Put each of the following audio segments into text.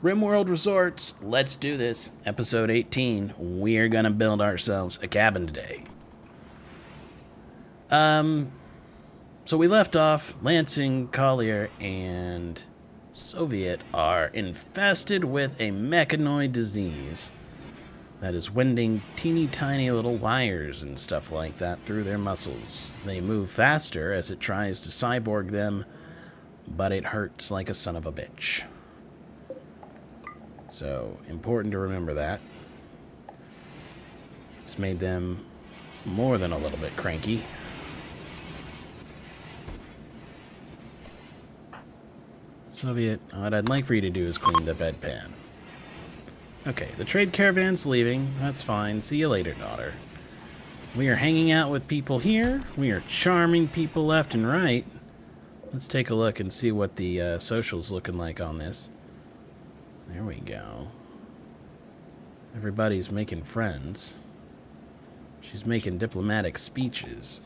RimWorld Resorts, let's do this. Episode 18. We're gonna build ourselves a cabin today. So we left off. Lansing, Collier, and Soviet are infested with a mechanoid disease that is winding teeny tiny little wires and stuff like that through their muscles. They move faster as it tries to cyborg them, but it hurts like a son of a bitch. So, important to remember that. It's made them more than a little bit cranky. Soviet, what I'd like for you to do is clean the bedpan. Okay, the trade caravan's leaving. That's fine. See you later, daughter. We are hanging out with people here. We are charming people left and right. Let's take a look and see what the social's looking like on this. There we go. Everybody's making friends. She's making diplomatic speeches.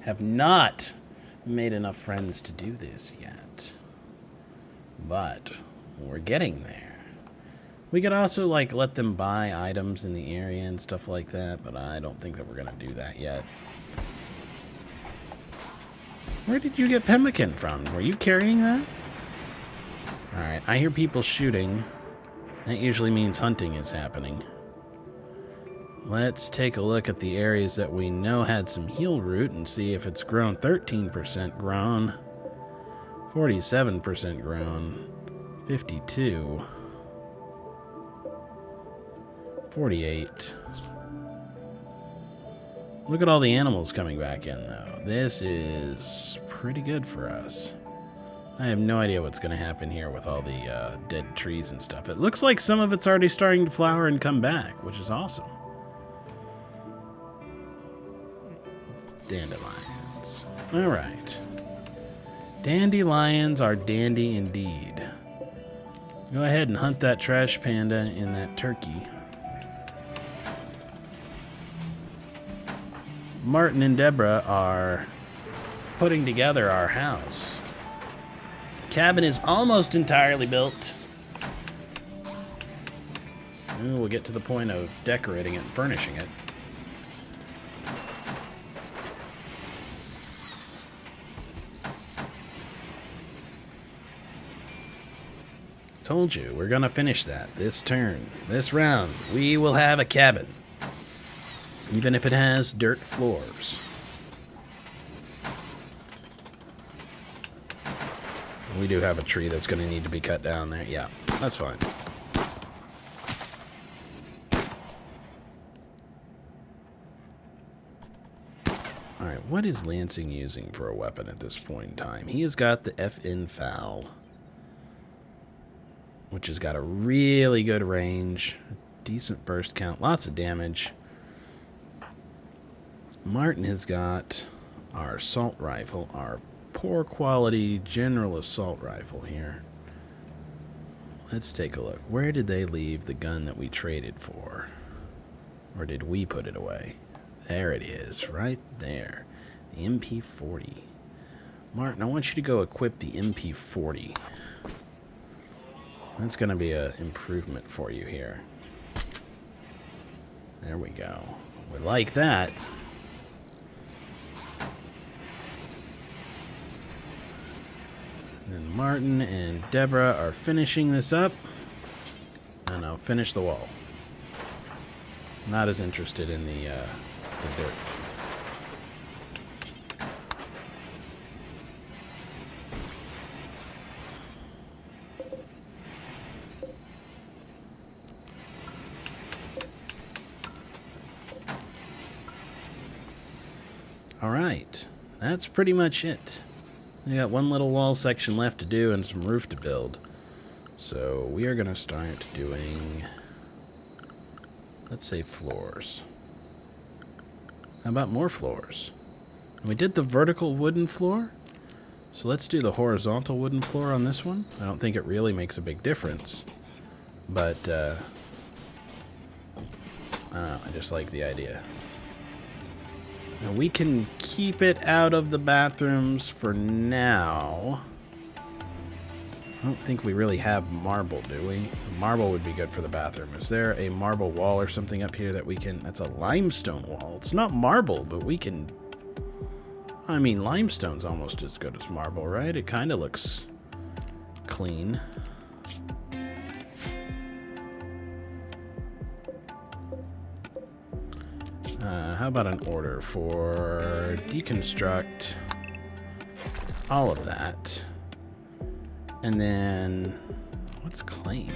Have not made enough friends to do this yet. But we're getting there. We could also, like, let them buy items in the area and stuff like that, but I don't think that we're going to do that yet. Where did you get pemmican from? Were you carrying that? Alright, I hear people shooting. That usually means hunting is happening. Let's take a look at the areas that we know had some heal root and see if it's grown. 13% grown. 47% grown. 52. 48. Look at all the animals coming back in, though. This is pretty good for us. I have no idea what's going to happen here with all the dead trees and stuff. It looks like some of it's already starting to flower and come back, which is awesome. Dandelions. All right. Dandelions are dandy indeed. Go ahead and hunt that trash panda and that turkey. Martin and Deborah are putting together our house. Cabin is almost entirely built. Ooh, we'll get to the point of decorating it and furnishing it. Told you, we're gonna finish that this turn, this round. We will have a cabin, even if it has dirt floors. We do have a tree that's going to need to be cut down there. Yeah, that's fine. Alright, what is Lansing using for a weapon at this point in time? He has got the FN Foul, which has got a really good range, decent burst count, lots of damage. Martin has got our assault rifle, our poor quality general assault rifle here. Let's take a look. Where did they leave the gun that we traded for? Or did we put it away? There it is, right there. The MP40. Martin, I want you to go equip the MP40. That's going to be an improvement for you here. There we go. We like that. And Martin and Deborah are finishing this up. And I'll finish the wall. Not as interested in the dirt. Alright, that's pretty much it. I got one little wall section left to do and some roof to build. So we are going to start doing, let's say, floors. How about more floors? We did the vertical wooden floor, so let's do the horizontal wooden floor on this one. I don't think it really makes a big difference, but I don't know, I just like the idea. Now we can keep it out of the bathrooms for now. don't think we really have marble, do we? Marble would be good for the bathroom. Is there a marble wall or something up here that we can... That's a limestone wall. It's not marble, but we can... I mean, limestone's almost as good as marble, right? It kind of looks clean. How about an order for deconstruct all of that? And then, what's claim?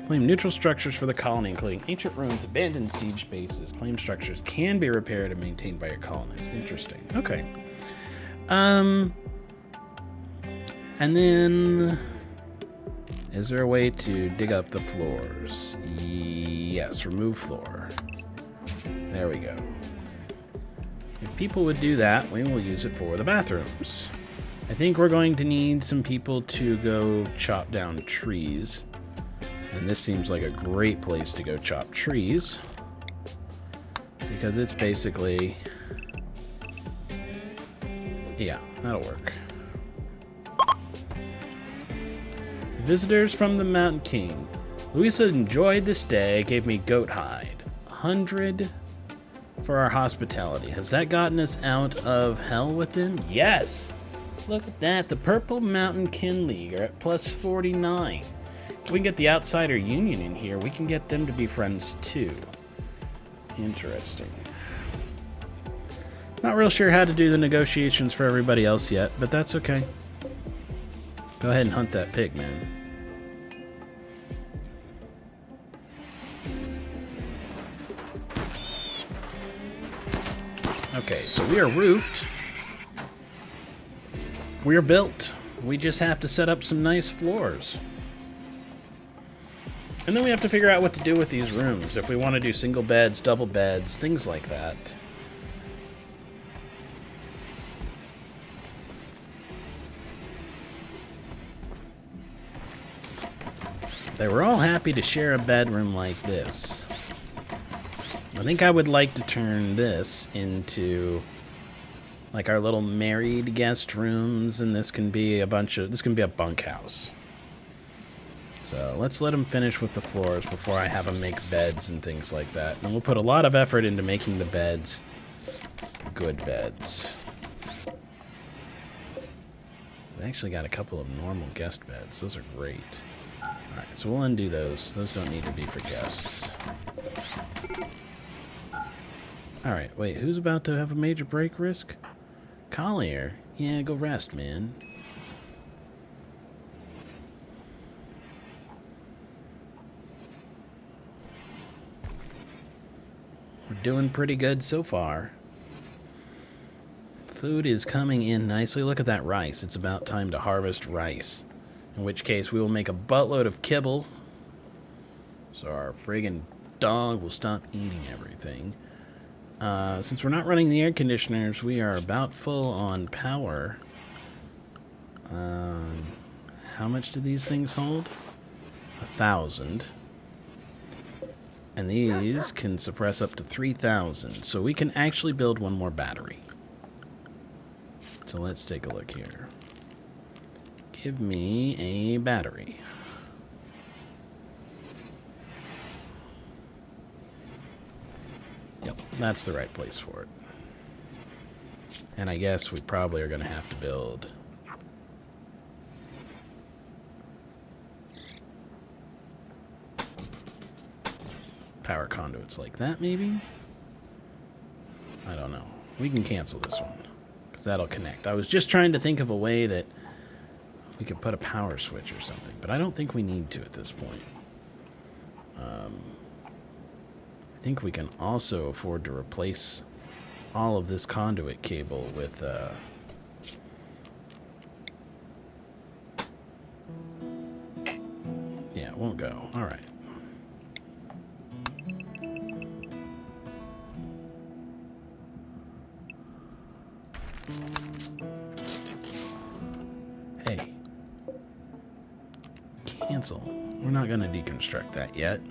Claim neutral structures for the colony, including ancient ruins, abandoned siege bases. Claim structures can be repaired and maintained by your colonists. Interesting. Okay. And then, is there a way to dig up the floors? Yes, remove floor. There we go. If people would do that, we will use it for the bathrooms. I think we're going to need some people to go chop down trees. And this seems like a great place to go chop trees. Because it's basically... Yeah, that'll work. Visitors from the Mountain King. Louisa enjoyed the stay, gave me goat hide. 100 for our hospitality. Has that gotten us out of hell with him? Yes! Look at that. The Purple Mountain Kin League are at plus 49. If we can get the Outsider Union in here, we can get them to be friends too. Interesting. Not real sure how to do the negotiations for everybody else yet, but that's okay. Go ahead and hunt that pig, man. Okay, so we are roofed. We are built. We just have to set up some nice floors. And then we have to figure out what to do with these rooms. If we want to do single beds, double beds, things like that. They were all happy to share a bedroom like this. I think I would like to turn this into like our little married guest rooms, and this can be a bunkhouse. So let's let them finish with the floors before I have them make beds and things like that. And we'll put a lot of effort into making the beds good beds. We actually got a couple of normal guest beds. Those are great. Alright, so we'll undo those. Those don't need to be for guests. Alright, wait, who's about to have a major break risk? Collier? Yeah, go rest, man. We're doing pretty good so far. Food is coming in nicely. Look at that rice. It's about time to harvest rice. In which case, we will make a buttload of kibble. So our friggin' dog will stop eating everything. Since we're not running the air conditioners, we are about full on power. How much do these things hold? 1,000. And these can suppress up to 3,000. So we can actually build one more battery. So let's take a look here. Give me a battery. Yep, that's the right place for it. And I guess we probably are going to have to build power conduits like that, maybe? I don't know. We can cancel this one, because that'll connect. I was just trying to think of a way that we could put a power switch or something, but I don't think we need to at this point. I think we can also afford to replace all of this conduit cable with yeah, it won't go. All right. Hey. Cancel. We're not going to deconstruct that yet.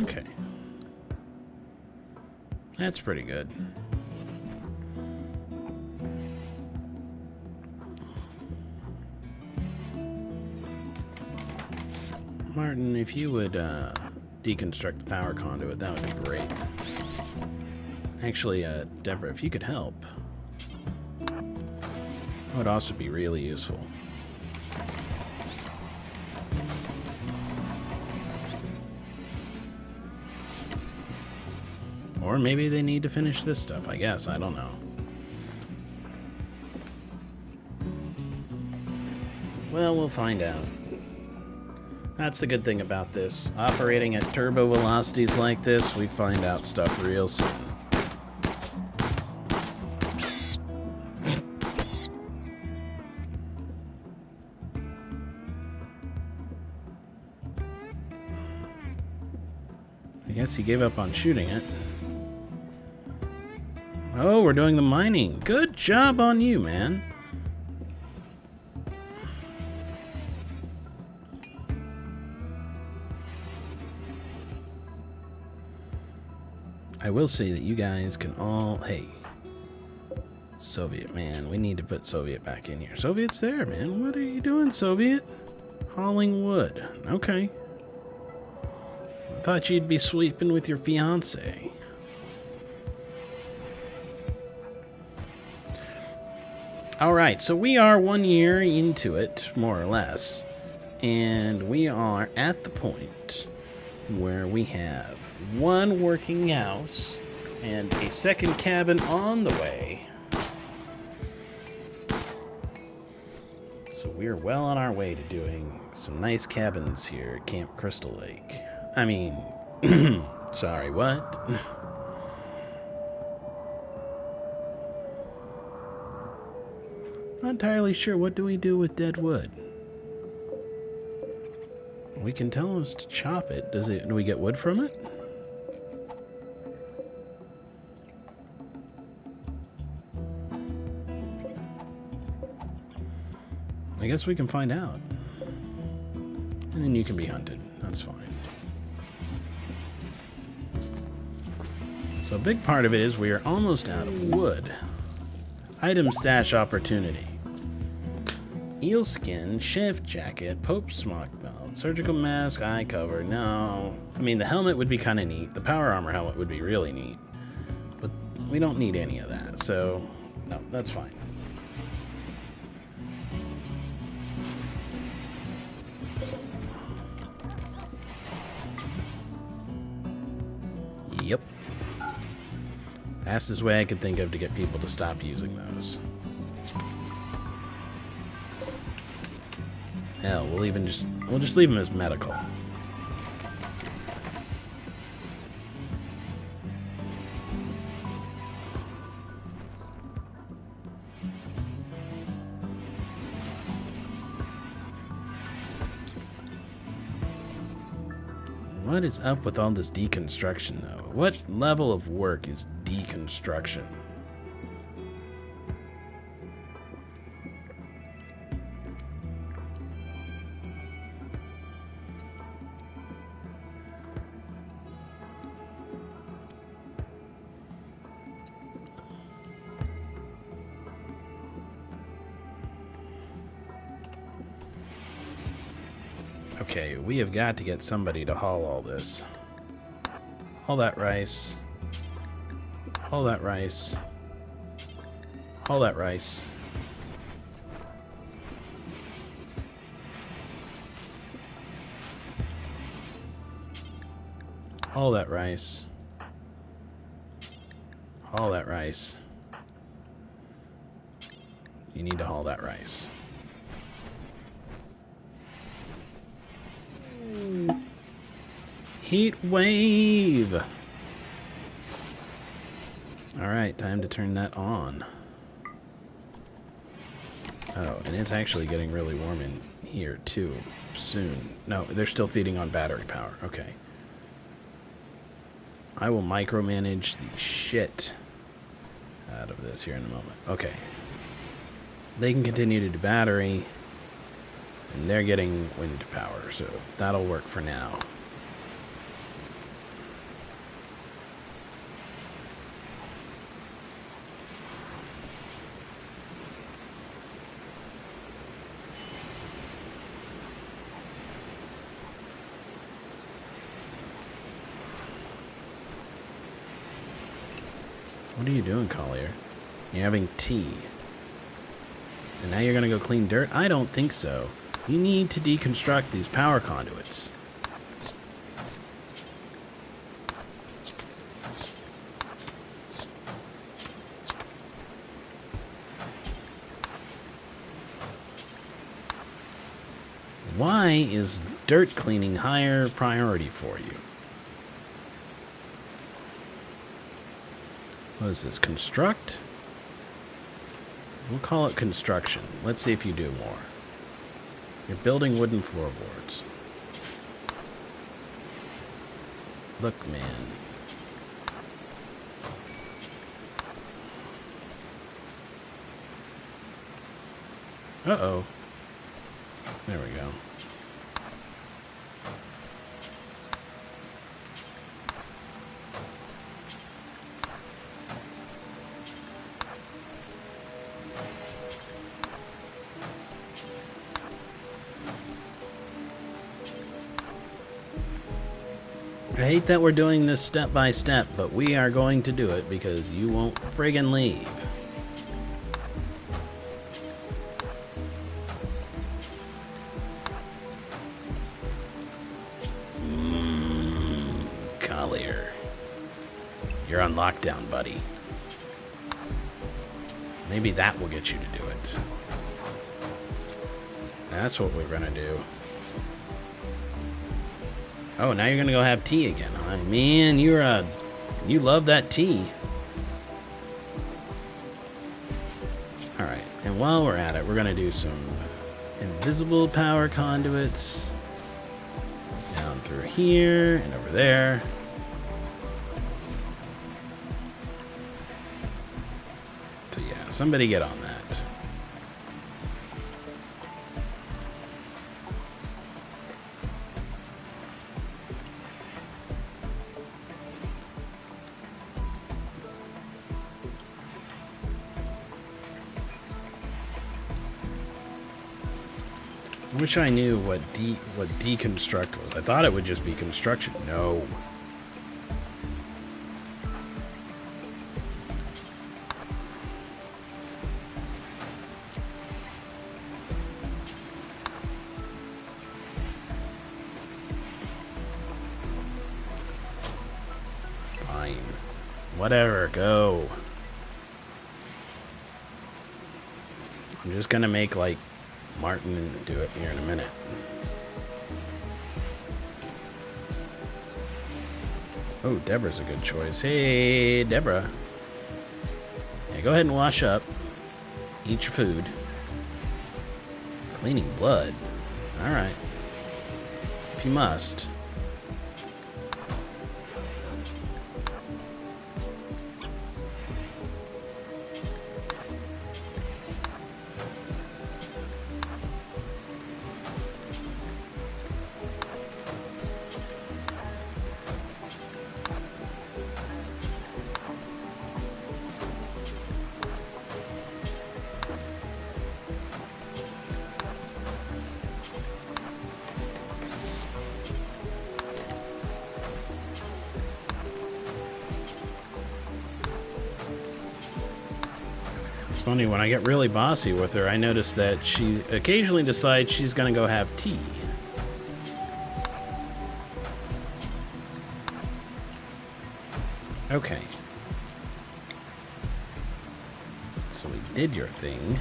Okay. That's pretty good. Martin, if you would deconstruct the power conduit, that would be great. Actually, Deborah, if you could help, that would also be really useful. Or maybe they need to finish this stuff, I guess. I don't know. Well, we'll find out. That's the good thing about this. Operating at turbo velocities like this, we find out stuff real soon. I guess he gave up on shooting it. Oh, we're doing the mining. Good job on you, man. I will say that you guys can all... Hey, Soviet, man. We need to put Soviet back in here. Soviet's there, man. What are you doing, Soviet? Hauling wood. Okay. I thought you'd be sweeping with your fiancé. Alright, so we are 1 year into it, more or less. And we are at the point where we have one working house and a second cabin on the way. So we're well on our way to doing some nice cabins here at Camp Crystal Lake. I mean, sorry, what? Not entirely sure. What do we do with dead wood? We can tell us to chop it. Do we get wood from it? I guess we can find out. And then you can be hunted. That's fine. So a big part of it is we are almost out of wood. Item stash opportunity. Eel skin, shift jacket, Pope smock belt, surgical mask, eye cover. No. I mean, the helmet would be kind of neat. The power armor helmet would be really neat. But we don't need any of that, so no, that's fine. Yep. Fastest way I could think of to get people to stop using those. Hell, we'll just leave them as medical. What is up with all this deconstruction, though? What level of work is deconstruction? Okay, we have got to get somebody to haul all this. Haul that rice. Haul that rice. Haul that rice. Haul that rice. Haul that rice. You need to haul that rice. Heat wave. All right, time to turn that on. Oh, and it's actually getting really warm in here too soon. No, they're still feeding on battery power. Okay. I will micromanage the shit out of this here in a moment. Okay. They can continue to do battery, and they're getting wind power, so that'll work for now. What are you doing, Collier? You're having tea. And now you're gonna go clean dirt? I don't think so. You need to deconstruct these power conduits. Why is dirt cleaning higher priority for you? What is this? Construct? We'll call it construction. Let's see if you do more. You're building wooden floorboards. Look, man. Uh-oh. There we go. I hate that we're doing this step by step, but we are going to do it because you won't friggin' leave. Collier. You're on lockdown, buddy. Maybe that will get you to do it. That's what we're gonna do. Oh, now you're gonna go have tea again, huh? Man, you love that tea. Alright, and while we're at it, we're gonna do some invisible power conduits. Down through here and over there. So yeah, somebody get on that. I wish I knew what deconstruct was. I thought it would just be construction. No. Fine. Whatever, go. I'm just gonna make like Martin do it here in a minute. Oh, Deborah's a good choice. Hey, Deborah. Yeah, go ahead and wash up. Eat your food. Cleaning blood. Alright. If you must. Funny, when I get really bossy with her, I notice that she occasionally decides she's gonna go have tea. Okay. So we did your thing.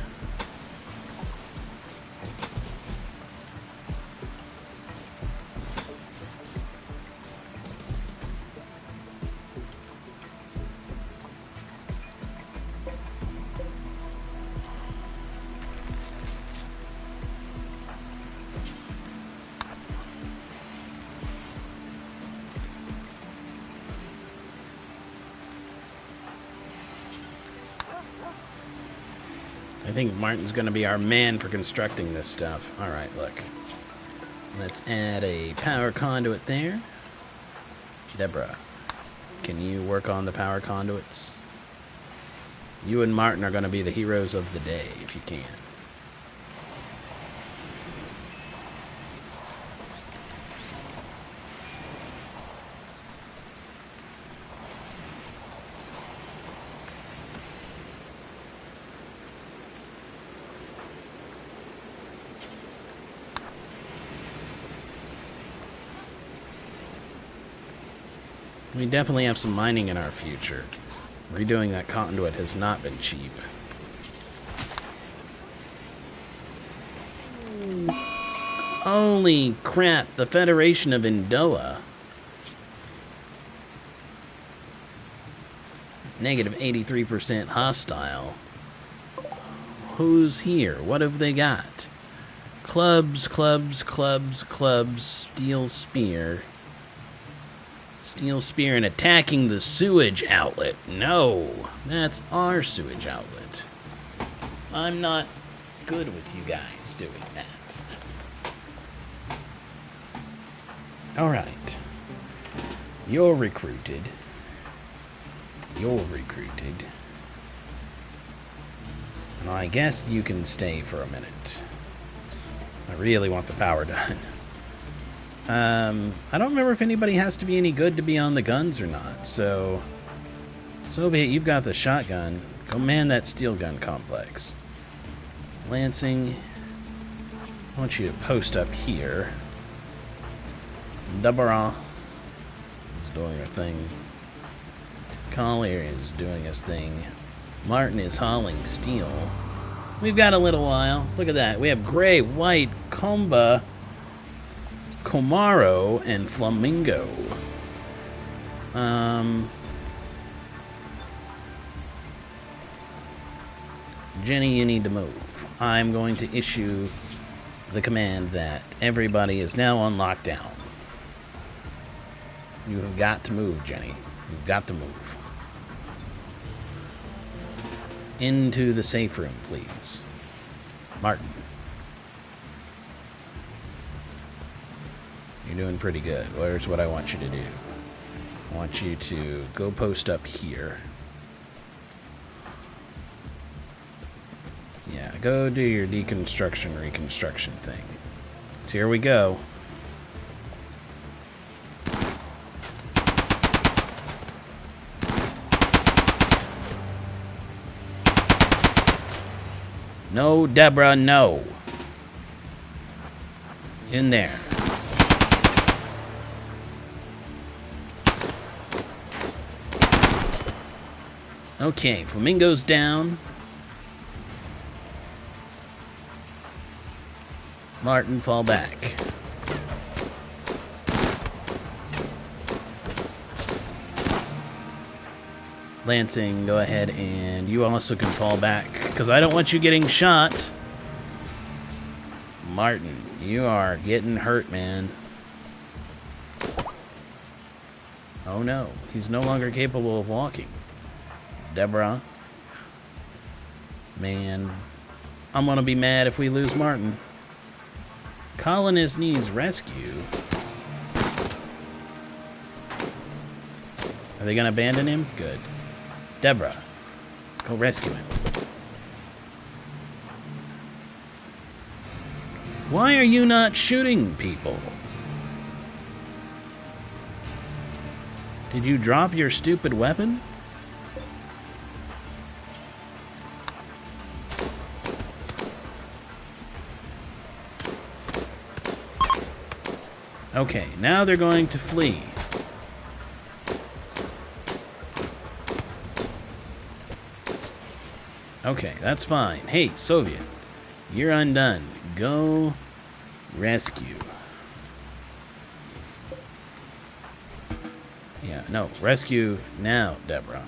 I think Martin's going to be our man for constructing this stuff. All right, look. Let's add a power conduit there. Deborah, can you work on the power conduits? You and Martin are going to be the heroes of the day, if you can. We definitely have some mining in our future. Redoing that conduit has not been cheap. Holy crap, the Federation of Indoa. Negative 83% hostile. Who's here? What have they got? Clubs, clubs, clubs, clubs, steel spear. Steel spear and attacking the sewage outlet. No, that's our sewage outlet. I'm not good with you guys doing that. Alright. You're recruited. You're recruited. And I guess you can stay for a minute. I really want the power done. I don't remember if anybody has to be any good to be on the guns or not, so... Soviet, you've got the shotgun. Go man that steel gun complex. Lansing, I want you to post up here. Deborah is doing her thing. Collier is doing his thing. Martin is hauling steel. We've got a little while. Look at that. We have gray, white, comba, Comaro, and flamingo. Jenny, you need to move. I'm going to issue the command that everybody is now on lockdown. You have got to move, Jenny. You've got to move. Into the safe room, please. Martin. You're doing pretty good. Here's what I want you to do. I want you to go post up here. Yeah, go do your deconstruction, reconstruction thing. So here we go. No, Deborah, no. In there. Okay, flamingo's down. Martin, fall back. Lansing, go ahead and you also can fall back, because I don't want you getting shot. Martin, you are getting hurt, man. Oh no, he's no longer capable of walking. Deborah. Man, I'm gonna be mad if we lose Martin. Colonist needs rescue. Are they gonna abandon him? Good. Deborah, go rescue him. Why are you not shooting people? Did you drop your stupid weapon? Okay, now they're going to flee. Okay, that's fine. Hey, Soviet, you're undone. Go rescue. Yeah, no, rescue now, Deborah.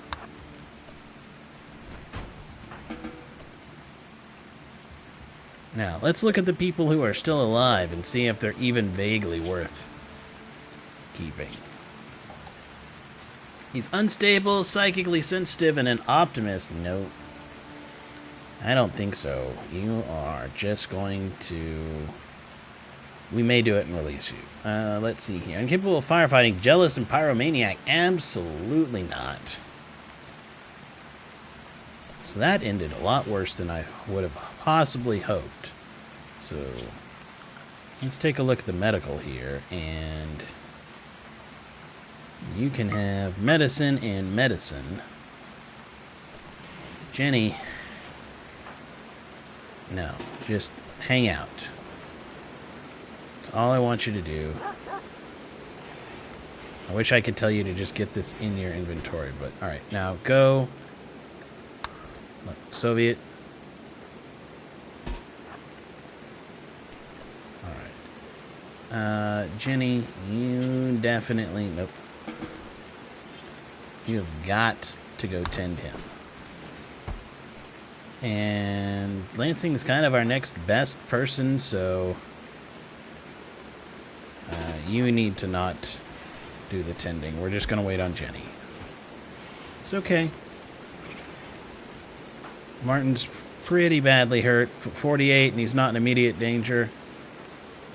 Now, let's look at the people who are still alive and see if they're even vaguely worth keeping. He's unstable, psychically sensitive, and an optimist. Nope. I don't think so. You are just going to... We may do it and release you. Let's see here. Incapable of firefighting, jealous, and pyromaniac. Absolutely not. So that ended a lot worse than I would have possibly hoped. So let's take a look at the medical here, and you can have medicine and medicine. Jenny, no, just hang out. That's all I want you to do. I wish I could tell you to just get this in your inventory, but all right, now go. Look, Soviet. All right. Jenny, you definitely, nope. You have got to go tend him. And Lansing is kind of our next best person, so you need to not do the tending. We're just going to wait on Jenny. It's okay. Martin's pretty badly hurt. 48, and he's not in immediate danger.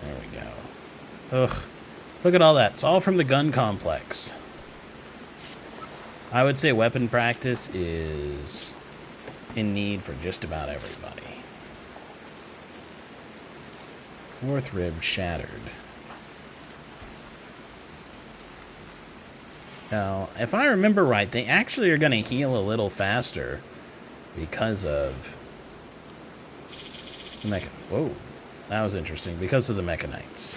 There we go. Ugh. Look at all that. It's all from the gun complex. I would say weapon practice is in need for just about everybody. Fourth rib shattered. Now, if I remember right, they actually are going to heal a little faster because of the Whoa, that was interesting. Because of the Mechanites.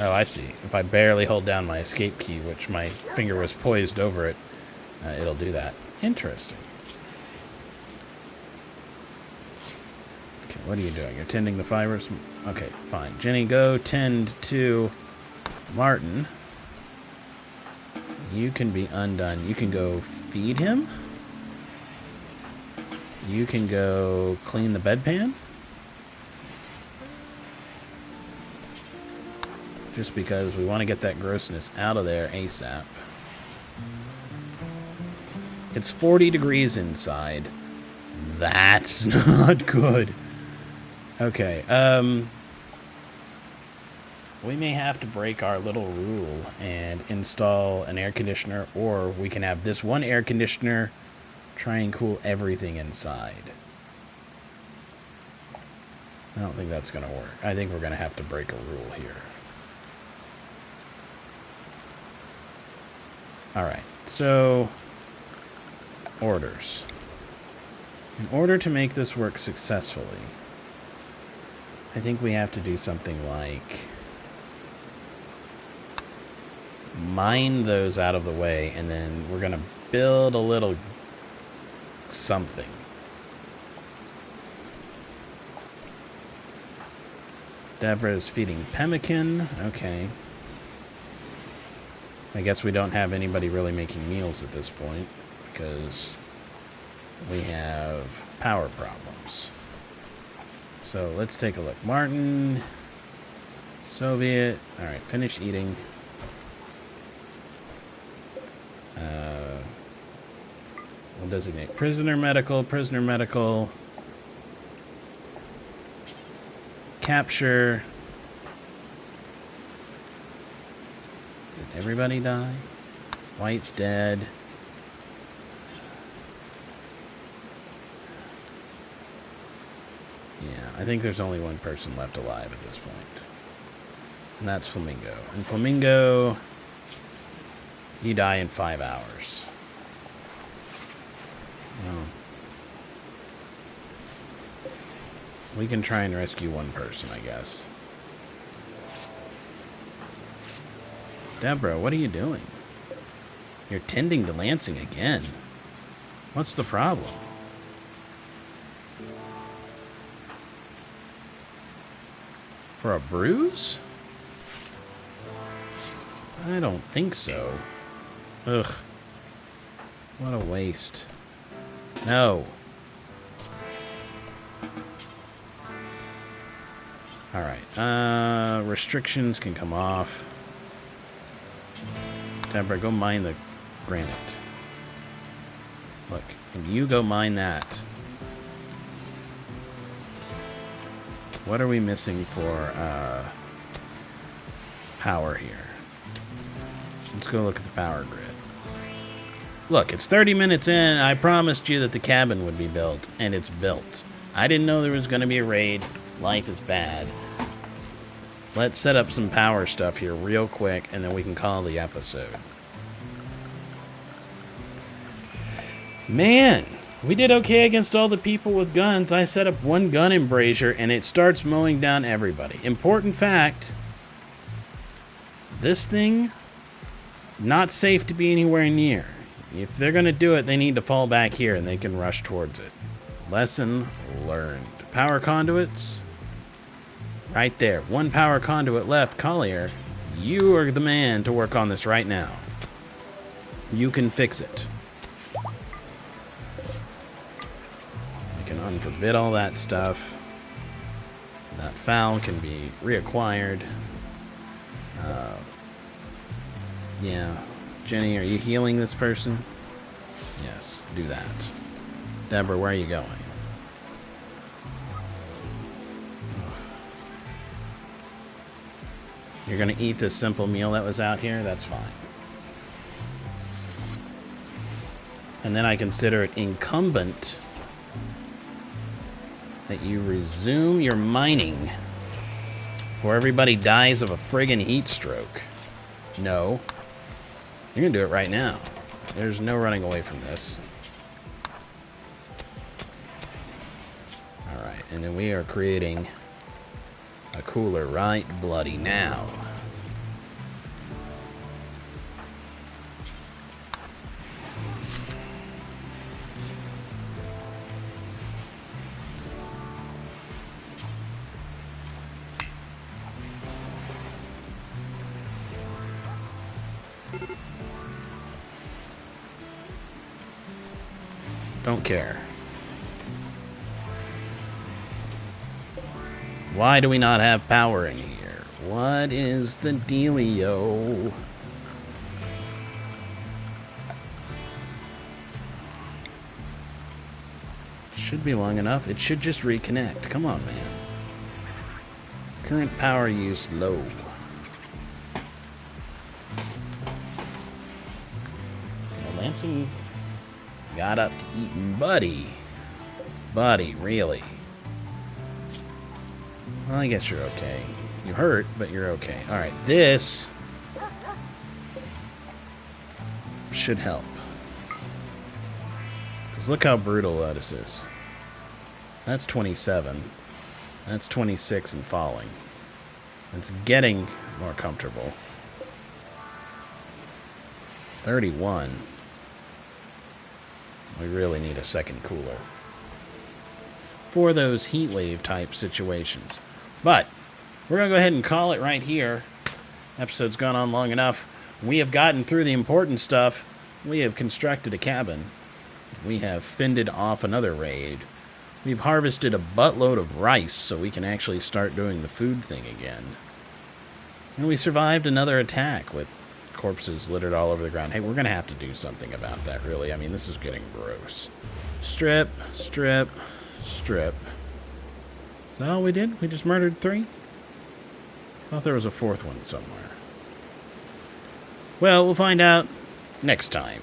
Oh, I see. If I barely hold down my escape key, which my finger was poised over it, it'll do that. Interesting. Okay, what are you doing? You're tending the fibers? Okay, fine. Jenny, go tend to Martin. You can be undone. You can go feed him. You can go clean the bedpan. Just because we want to get that grossness out of there ASAP. It's 40 degrees inside. That's not good. Okay, we may have to break our little rule and install an air conditioner, or we can have this one air conditioner try and cool everything inside. I don't think that's going to work. I think we're going to have to break a rule here. Alright, so orders. In order to make this work successfully, I think we have to do something like mine those out of the way, and then we're going to build a little something. Deborah is feeding pemmican. Okay. I guess we don't have anybody really making meals at this point because we have power problems. So let's take a look. Martin, Soviet. All right, finish eating. We'll designate prisoner medical, capture. Did everybody die? White's dead. Yeah, I think there's only one person left alive at this point. And that's Flamingo. And Flamingo, you die in 5 hours. Oh. We can try and rescue one person, I guess. Deborah, what are you doing? You're tending to Lansing again. What's the problem? For a bruise? I don't think so. Ugh. What a waste. No. Alright. Restrictions can come off. Deborah, go mine the granite. Look, and you go mine that. What are we missing for power here? Let's go look at the power grid. Look, it's 30 minutes in. I promised you that the cabin would be built, and it's built. I didn't know there was going to be a raid. Life is bad. Let's set up some power stuff here real quick, and then we can call the episode. Man, we did okay against all the people with guns. I set up one gun embrasure, and it starts mowing down everybody. Important fact, This thing, not safe to be anywhere near. If they're going to do it, they need to fall back here and they can rush towards it. Lesson learned. Power conduits. Right there. One power conduit left. Collier, you are the man to work on this right now. You can fix it. You can unforbid all that stuff. That foul can be reacquired. Yeah. Jenny, are you healing this person? Yes, do that. Deborah, where are you going? You're going to eat this simple meal that was out here? That's fine. And then I consider it incumbent that you resume your mining before everybody dies of a friggin' heat stroke. No. You're going to do it right now. There's no running away from this. Alright, and then we are creating a cooler right bloody now. Don't care. Why do we not have power in here? What is the dealio? Should be long enough. It should just reconnect. Come on, man. Current power use low. Well, Lansing got up to eating, buddy. Buddy, really? Well, I guess you're okay. You hurt, but you're okay. Alright, this should help. Because look how brutal this is. That's 27. That's 26 and falling. It's getting more comfortable. 31. We really need a second cooler for those heat wave type situations. But we're going to go ahead and call it right here. Episode's gone on long enough. We have gotten through the important stuff. We have constructed a cabin. We have fended off another raid. We've harvested a buttload of rice so we can actually start doing the food thing again. And we survived another attack with corpses littered all over the ground. Hey, we're going to have to do something about that, really. I mean, this is getting gross. Strip, strip, strip. Is that all we did? We just murdered 3? Thought there was a 4th one somewhere. Well, we'll find out next time.